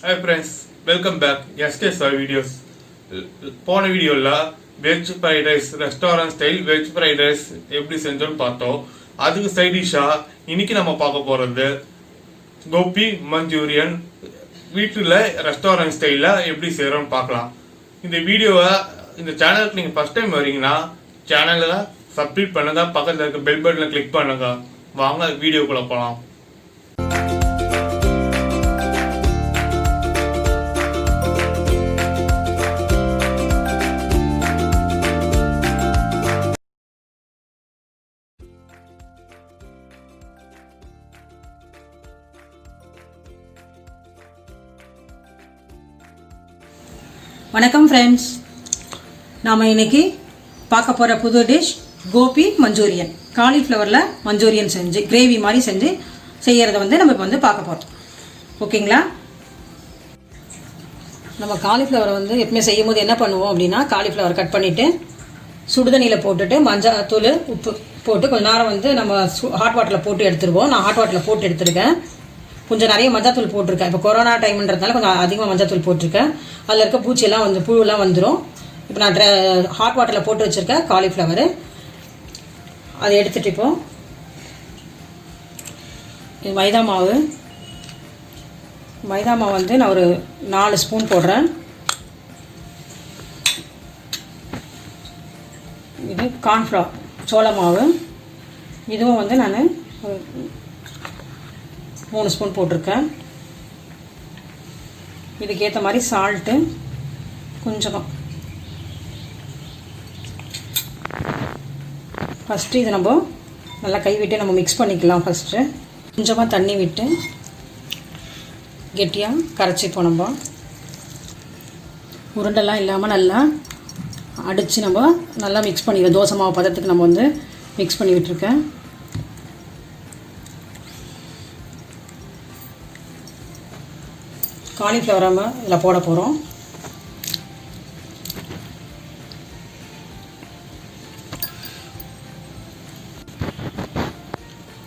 Hi friends, welcome back. SKSR videos. போன வீடியோல veg fried rice restaurant style veg fried rice எப்படி செஞ்சோம்னு பார்த்தோம். அதுக்கு சைட் டிஷ்ஷா இன்னைக்கு நம்ம பார்க்க போறது கோபி மஞ்சூரியன் வீட்டில் ரெஸ்டாரண்ட் ஸ்டைலில் எப்படி செய்கிறோம்னு பார்க்கலாம். இந்த வீடியோவை இந்த சேனலுக்கு நீங்கள் ஃபர்ஸ்ட் டைம் வரீங்கன்னா சேனலில் சப்ஸ்கிரைப் பண்ணுங்க, பக்கத்தில் இருக்க பெல் பட்டனை கிளிக் பண்ணுங்க. வாங்க வீடியோக்குள்ள போகலாம். வணக்கம் ஃப்ரெண்ட்ஸ், நாம் இன்னைக்கு பார்க்க போகிற புது டிஷ் கோபி மஞ்சூரியன். காலிஃப்ளவரில் மஞ்சூரியன் செஞ்சு கிரேவி மாதிரி செஞ்சு செய்கிறத நம்ம இப்போ பார்க்க போகிறோம். ஓகேங்களா? நம்ம காலிஃப்ளவரை எப்பவுமே செய்யும் போது என்ன பண்ணுவோம் அப்படின்னா, காலிஃப்ளவர் கட் பண்ணிவிட்டு சுடுதண்ணியில் போட்டுட்டு மஞ்சள் தூள் உப்பு போட்டு கொஞ்சம் நேரம் நம்ம ஹாட் வாட்டரில் போட்டு எடுத்துருவோம். நான் ஹாட் வாட்டரில் போட்டு எடுத்துருக்கேன். கொஞ்சம் நிறைய மஞ்சத்தூள் போட்டிருக்கேன். இப்போ கொரோனா டைம்ன்றதுனால கொஞ்சம் அதிகமாக மஞ்சத்தூள் போட்டிருக்கேன். அதில் இருக்க பூச்சியெல்லாம் புழுவெல்லாம் வந்துடும். இப்போ நான் ஹாட் வாட்டரில் போட்டு வச்சுருக்கேன் காலிஃப்ளவரு. அதை எடுத்துகிட்டு இப்போ மைதா மாவு நான் ஒரு 4 ஸ்பூன் போடுறேன். இது கார்ன்ஃப்ளவர் சோள மாவு, இதுவும் நான் 3 ஸ்பூன் போட்டிருக்கேன். இதுக்கேற்ற மாதிரி சால்ட்டு கொஞ்சமாக. ஃபஸ்ட்டு இது நம்ம நல்லா கை விட்டு நம்ம மிக்ஸ் பண்ணிக்கலாம். ஃபஸ்ட்டு கொஞ்சமாக தண்ணி விட்டு கெட்டியாக கரைச்சிப்போம். நம்ம உருண்டெல்லாம் இல்லாமல் நல்லா அடித்து நம்ம நல்லா மிக்ஸ் பண்ணிடுவோம். தோசை மாவு பதத்துக்கு நம்ம மிக்ஸ் பண்ணி விட்டுருக்கேன். காலிஃப்ளவர் நம்ம இதில் போட போகிறோம்.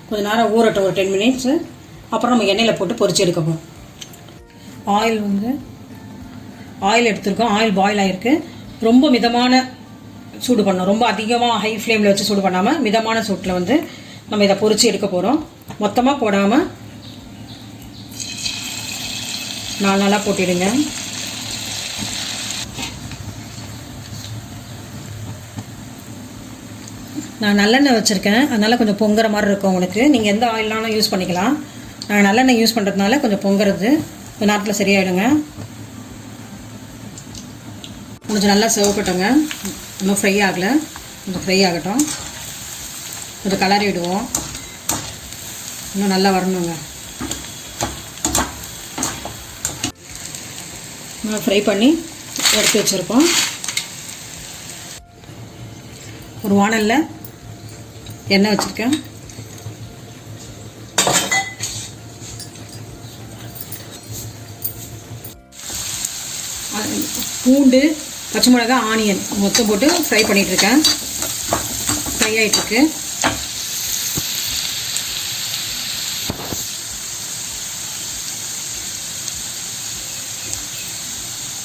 கொஞ்ச நேரம் ஊறட்டும், ஒரு 10 மினிட்ஸு. அப்புறம் நம்ம எண்ணெயில் போட்டு பொரிச்சு எடுக்க போகிறோம். ஆயில் எடுத்துருக்கோம். ஆயில் பாயில் ஆகிருக்கு. ரொம்ப மிதமான சூடு பண்ணணும். ரொம்ப அதிகமாக ஹை ஃப்ளேமில் வச்சு சூடு பண்ணாமல் மிதமான சூட்டில் நம்ம இதை பொரிச்சு எடுக்க போகிறோம். மொத்தமாக போடாமல் நல்லா போட்டிடுங்க. நான் நல்லெண்ணெய் வச்சுருக்கேன், அதனால் கொஞ்சம் பொங்குற மாதிரி இருக்கும் உங்களுக்கு. நீங்கள் எந்த ஆயில்னாலும் யூஸ் பண்ணிக்கலாம். நான் நல்லெண்ணெய் யூஸ் பண்ணுறதுனால கொஞ்சம் பொங்குறது கொஞ்சம் நேரத்தில் சரியாயிடுங்க. கொஞ்சம் நல்லா சிவக்கட்டுங்க. இன்னும் ஃப்ரை ஆகலை, கொஞ்சம் ஃப்ரை ஆகட்டும். கொஞ்சம் கலரி விடுவோம். இன்னும் நல்லா வரணுங்க. ஃப்ரை பண்ணி எடுத்து வச்சுருக்கோம். ஒரு வாணல்ல எண்ணெய் வச்சுருக்கேன். பூண்டு, பச்சை மிளகாய், ஆனியன் மொத்தம் போட்டு ஃப்ரை பண்ணிகிட்ருக்கேன். ஃப்ரை ஆகிட்டுருக்கு.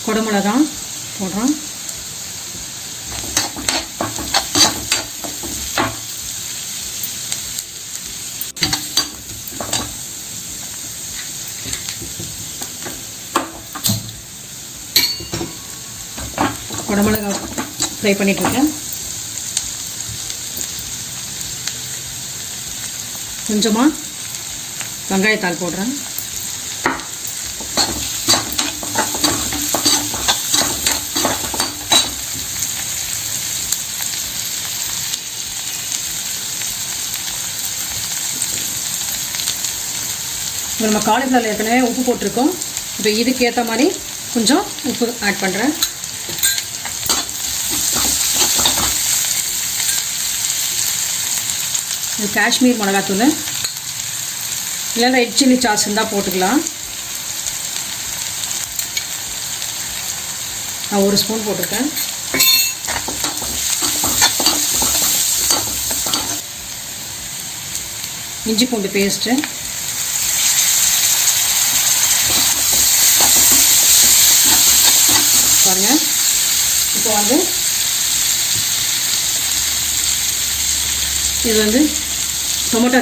குடமிளகா போடுறோம். குடமிளகா ஃப்ரை பண்ணிட்டுருக்கேன். கொஞ்சமாக வெங்காயத்தாள் போடுறேன். நம்ம காலிஃப்ளவர் ஏற்கனவே உப்பு போட்டிருக்கோம். இப்போ இதுக்கேற்ற மாதிரி கொஞ்சம் உப்பு ஆட் பண்ணுறேன். இது காஷ்மீர் மிளகாத்தூள், இல்லைன்னா ரெட் சில்லி சாஸ் இருந்தால் போட்டுக்கலாம். நான் 1 ஸ்பூன் போட்டிருக்கேன். இஞ்சி பூண்டு பேஸ்ட்டு, இப்போ வந்து இது வந்து டொமேட்டோ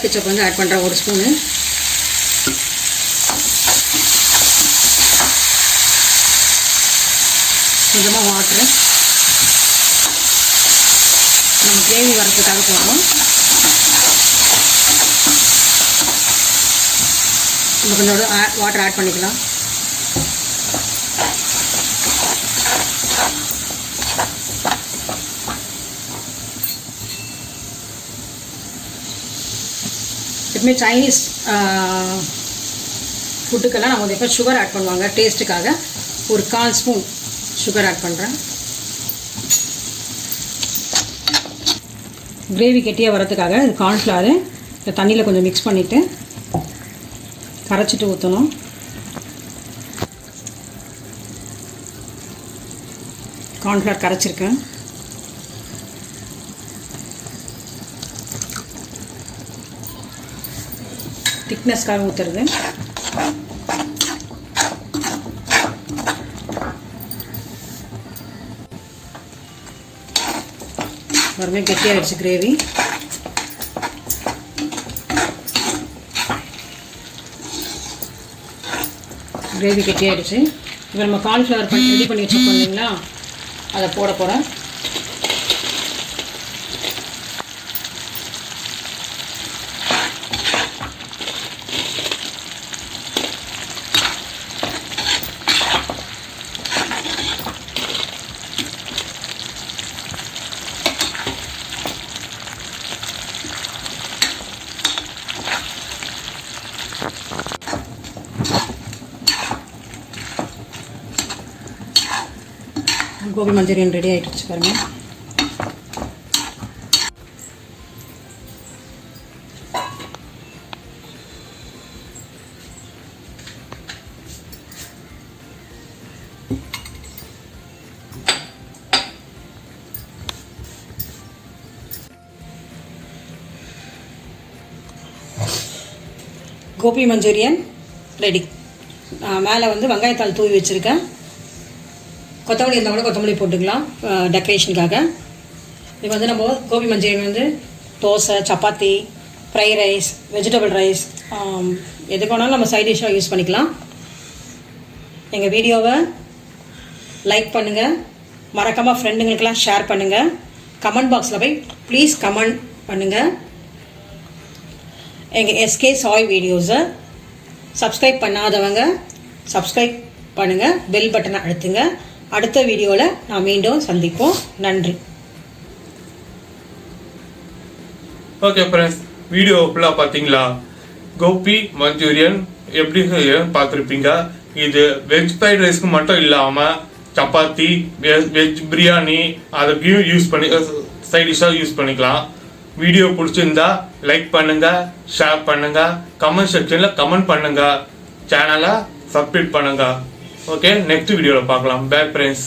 கெச்சப் வந்து ஆட் பண்ணுறேன் 1 ஸ்பூனு. கொஞ்சமாக வாட்ரு நம்ம கிரேவி வரதுக்காக போடுறோம். நம்ம கொஞ்சம் வாட்டர் ஆட் பண்ணிக்கலாம். எப்பவுமே சைனீஸ் ஃபுட்டுக்கெல்லாம் நம்ம எப்போ சுகர் ஆட் பண்ணுவாங்க டேஸ்ட்டுக்காக. ஒரு 1/4 ஸ்பூன் சுகர் ஆட் பண்ணுறேன். கிரேவி கெட்டியாக வரதுக்காக இது கார்ன்ஃப்ளவர் இந்த தண்ணியில் கொஞ்சம் மிக்ஸ் பண்ணிவிட்டு கரைச்சிட்டு ஊற்றணும். கார்ன்ஃப்ளவர் கரைச்சிருக்கேன். திக்னஸ்க்காக ஊற்றுறது. மறுபடியும் கெட்டியாகிடுச்சு கிரேவி. கெட்டியாகிடுச்சு. இப்போ நம்ம கார்ன்ஃப்ளவர் ரெடி பண்ணி வச்சுருக்கோம் இல்லைங்களா, அதை போட போகிறேன். கோபி மஞ்சூரியன் ரெடி ஆகிடுச்சு பாருங்க. Gobi Manchurian ready. மேலே வந்து வெங்காயத்தாள் தூவி வச்சுருக்கேன். கொத்தமல்லி இருந்தால் கூட கொத்தமல்லி போட்டுக்கலாம் டெக்கரேஷனுக்காக. இது வந்து நம்ம கோபி மஞ்சூரியன் வந்து dosa, chapati, fry rice, vegetable rice எதுக்கு வேணாலும் நம்ம சைட் டிஷ்ஷாக யூஸ் பண்ணிக்கலாம். எங்கள் வீடியோவை லைக் பண்ணுங்கள், மறக்காமல் ஃப்ரெண்டுங்களுக்கெல்லாம் ஷேர் பண்ணுங்கள். கமெண்ட் பாக்ஸில் போய் ப்ளீஸ் கமெண்ட் பண்ணுங்கள். எங்கள் எஸ்கே சாய் வீடியோஸை சப்ஸ்கிரைப் பண்ணாதவங்க சப்ஸ்கிரைப் பண்ணுங்கள், பெல் பட்டனை அழுத்துங்க. அடுத்த வீடியோவில் நான் மீண்டும் சந்திப்போம். நன்றி. ஓகே ஃப்ரெண்ட்ஸ், வீடியோ ஃபுல்லாக பார்த்தீங்களா? கோபி மஞ்சூரியன் எப்படி பார்த்துருப்பீங்க. இது வெஜ் ஃப்ரைட் ரைஸ்க்கு மட்டும் இல்லாமல் சப்பாத்தி, வெஜ் பிரியாணி அதுக்கும் யூஸ் பண்ணி சைட் டிஷ்ஷாக யூஸ் பண்ணிக்கலாம். வீடியோ பிடிச்சிருந்தா லைக் பண்ணுங்கள், ஷேர் பண்ணுங்கள், கமெண்ட் செக்ஷனில் கமெண்ட் பண்ணுங்கள், சேனலை சப்ஸ்கிரைப் பண்ணுங்கள். ஓகே, நெக்ஸ்ட் வீடியோவில் பார்க்கலாம். Bye friends.